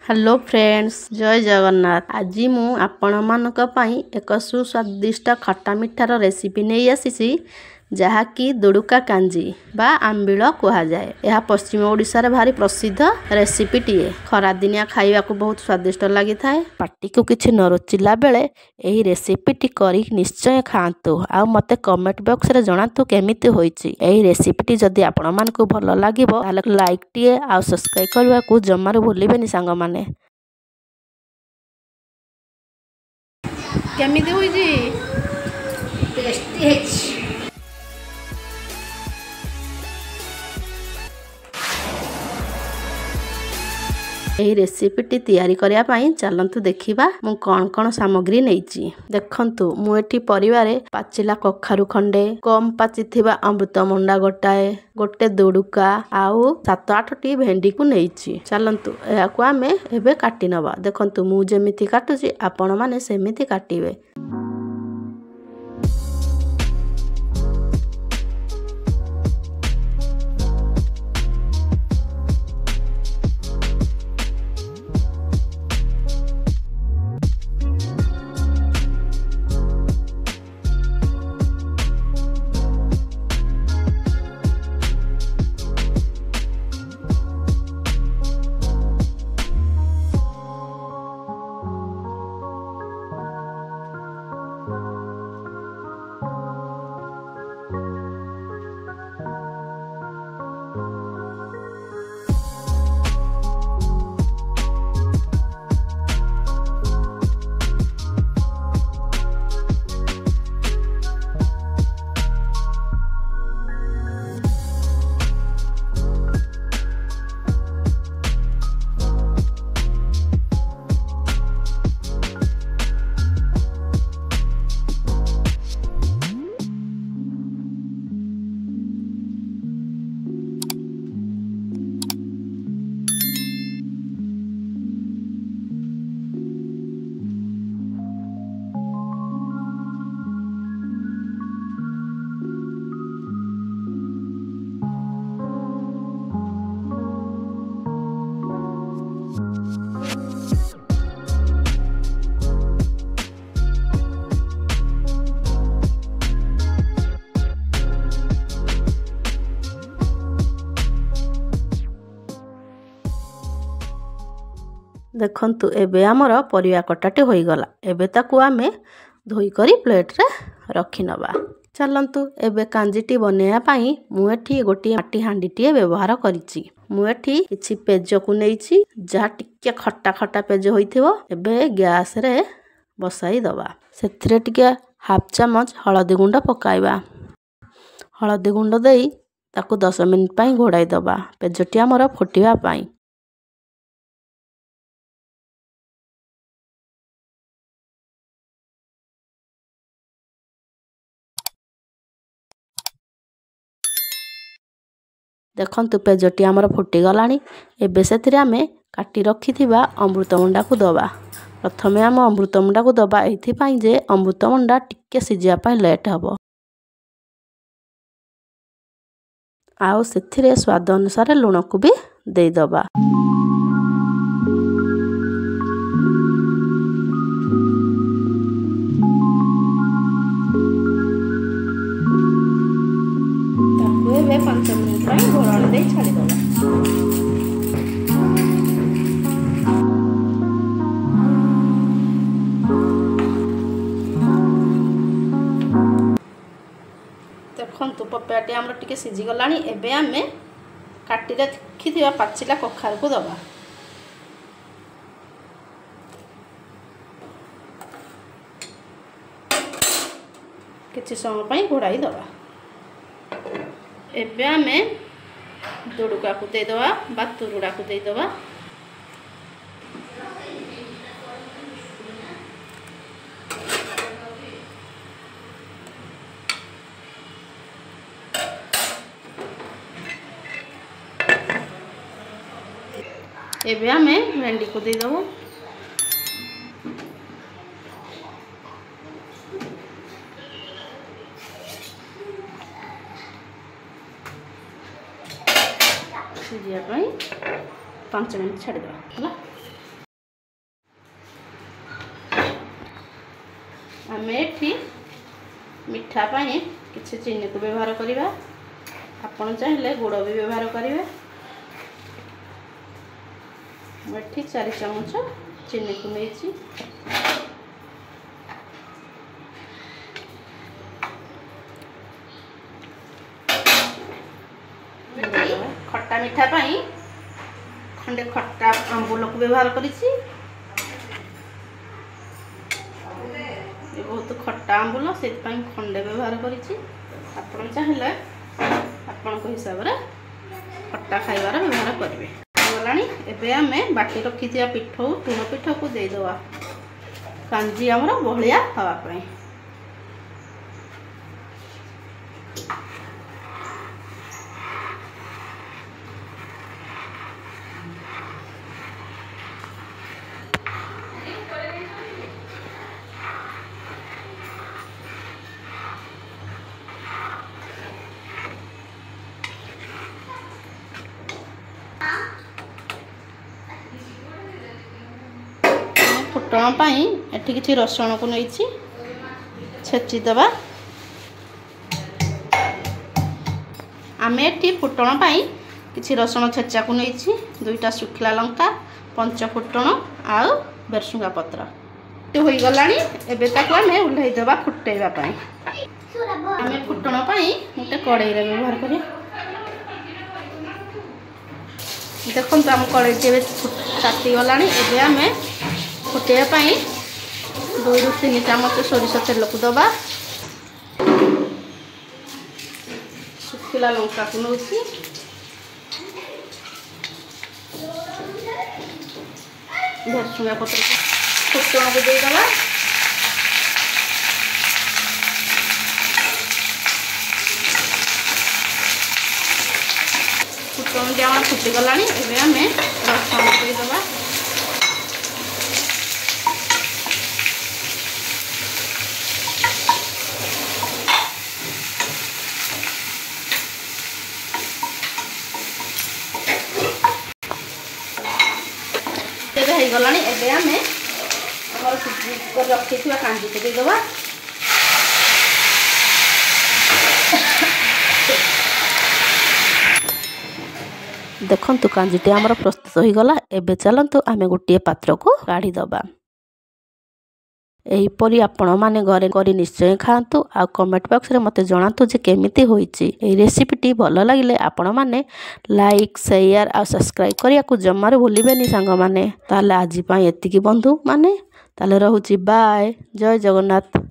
Hello friends, जय जगन्नाथ। आज मु आपण मानक पई एक सुस्वादिष्ट खट्टा मिठार रेसिपी नहीं आसी जहाँकि दुड़ुका कांजी बा आंबिल कह जाए। यह पश्चिम ओडिशा रे भारी प्रसिद्ध रेसिपी टीए। खरा दिनिया खाइबा को बहुत स्वादिष्ट लगी थाए। पार्टी को किछि न रुचिला बेले एही रेसिपी टी करी निश्चय खांतु आ मते कमेंट बॉक्स रे जणातु केमिति होईची। एही रेसिपी टी जदी आपण मान को भलो लागिबो ताले लाइक टीए आ सब्सक्राइब करबा को जमार भूलिबेनी सांग माने। केमिति होईची? टेस्टी हेची। एही रेसिपीटी तैयारी करिया पई चलंतु देखिबा मु कोन कोन सामग्री नेइची। देखंतु मु एठी परिवारे पाचिला कखारु खंडे, कम पाचिथिबा अमृतमंडा गोटे दुडुका आउ 7-8 टी भेंडी को नेइची। चलंतु एहा को आमे एबे काटी नबा। देखंतु मु जेमिति काटुची आपण माने सेमिति काटिबे। देखंतु एबे हमर परिया कटाटे होई गला। एबे ताकू आमे धोई करी प्लेट रे रखि नबा। चलंतु एबे कांजीटी बनेया पई मु एठी गोटी माटी हांडीटी व्यवहार करिछि। मु एठी किछि पेज को नेइछि जा टिके खट्टा खट्टा पेज होइथिबो। एबे गैस रे बसाई दबा। सेथिरे टिके हाफ चमच हळदी गुंड पकाइबा। हळदी गुंड देई ताकू 10 मिनिट पई घोड़ाई दबा पेजटी हमर फुटिबा पई। देखंतु पेजटी हमर फुटी गलानी। एबे सेथिरे आमे काटी रखिथिबा अमृतमंडा को दबा। प्रथमे आम अमृतमंडा को दबा एथि पई जे अमृतमंडा टिके सिजिया पई लेट हबो। आउ सेथिरे स्वाद अनुसार लूण को भी देई दबा। ताकू एबे 5 मिनिट पई घोड़ाणी दे छाडी दबा। देखंतु पपेटी हमर टिके सिजी गलानी। एबे आमे काटी रखिथिबा पाचिला कखार को दबा। किछि समय पई घोड़ाई दबा। एबे आमे दुडुका को दे दबा बा तुरुडा को दे दबा। एबे आमे भेंडी को दे दबो। ସିଝିବା ପାଇଁ 5 ମିନିଟ୍ ଛାଡ଼ିଦେବା ହେଲା। आम एठी मिठा पाई किसी चीनी को व्यवहार करवा। आपण चाहिए गुड़ भी व्यवहार करेंगे। एठी 4 चामच चीनी को नहीं खट्टा मिठा पाई खंडे खट्टा आंबुल को व्यवहार करी। बहुत खट्टा आंबुल से खंडे व्यवहार करी। आपण चाहिए आपण हिसाब से खट्टा खाइबार व्यवहार करेंगे। गलानी एबे आमे बाटी रखी पिठौ तुण पिठ को देदेवा कांजी आमर बहलिया हवापाई। फुटण पाई एठी किछि रसुण को नहीं छेची दबा। आमे एठी फुटण पाई किछि रसुण छेचा को नहीं 2टा सुखला लंका 5 फुटण आउ बेरसुंगा पत्र होई गलानी। एबे ताको आमे उल्हाई दबा फुटेबा पाई। आमे फुटण पाई गोटे कड़ाई रे व्यवहार करी। देखो आम कड़ाई ताती गलानी। एबे आमे फुटे 2 ରୁ 3 चामच सोरिष तेल को दबा। सुखिला लंका को नौ भरसुंगा पत्र फुटण को देदबा। फुटण टी आम फुटी गलानी। एबे आमे रसुण देदबा। गलानी एबे आमे हमर रखी कांजी को देदबा। देखंतु कांजीटी आमर प्रस्तुत हो गला। एबे चलंतु आमे गोटे पात्र को काढ़ी दबा। एहीपरि आपण माने घरे करी निश्चय खातु आ कमेंट बॉक्स रे मते जणातु जे केमिति होईची। एही रेसिपीटी भल लागिले आपण माने लाइक शेयर आ सब्सक्राइब करिया को जम्मारे भूलिबेनी सांग माने। ताले आजि पई एतिकी बंधु माने ताले रहूची बाय। जय जगन्नाथ।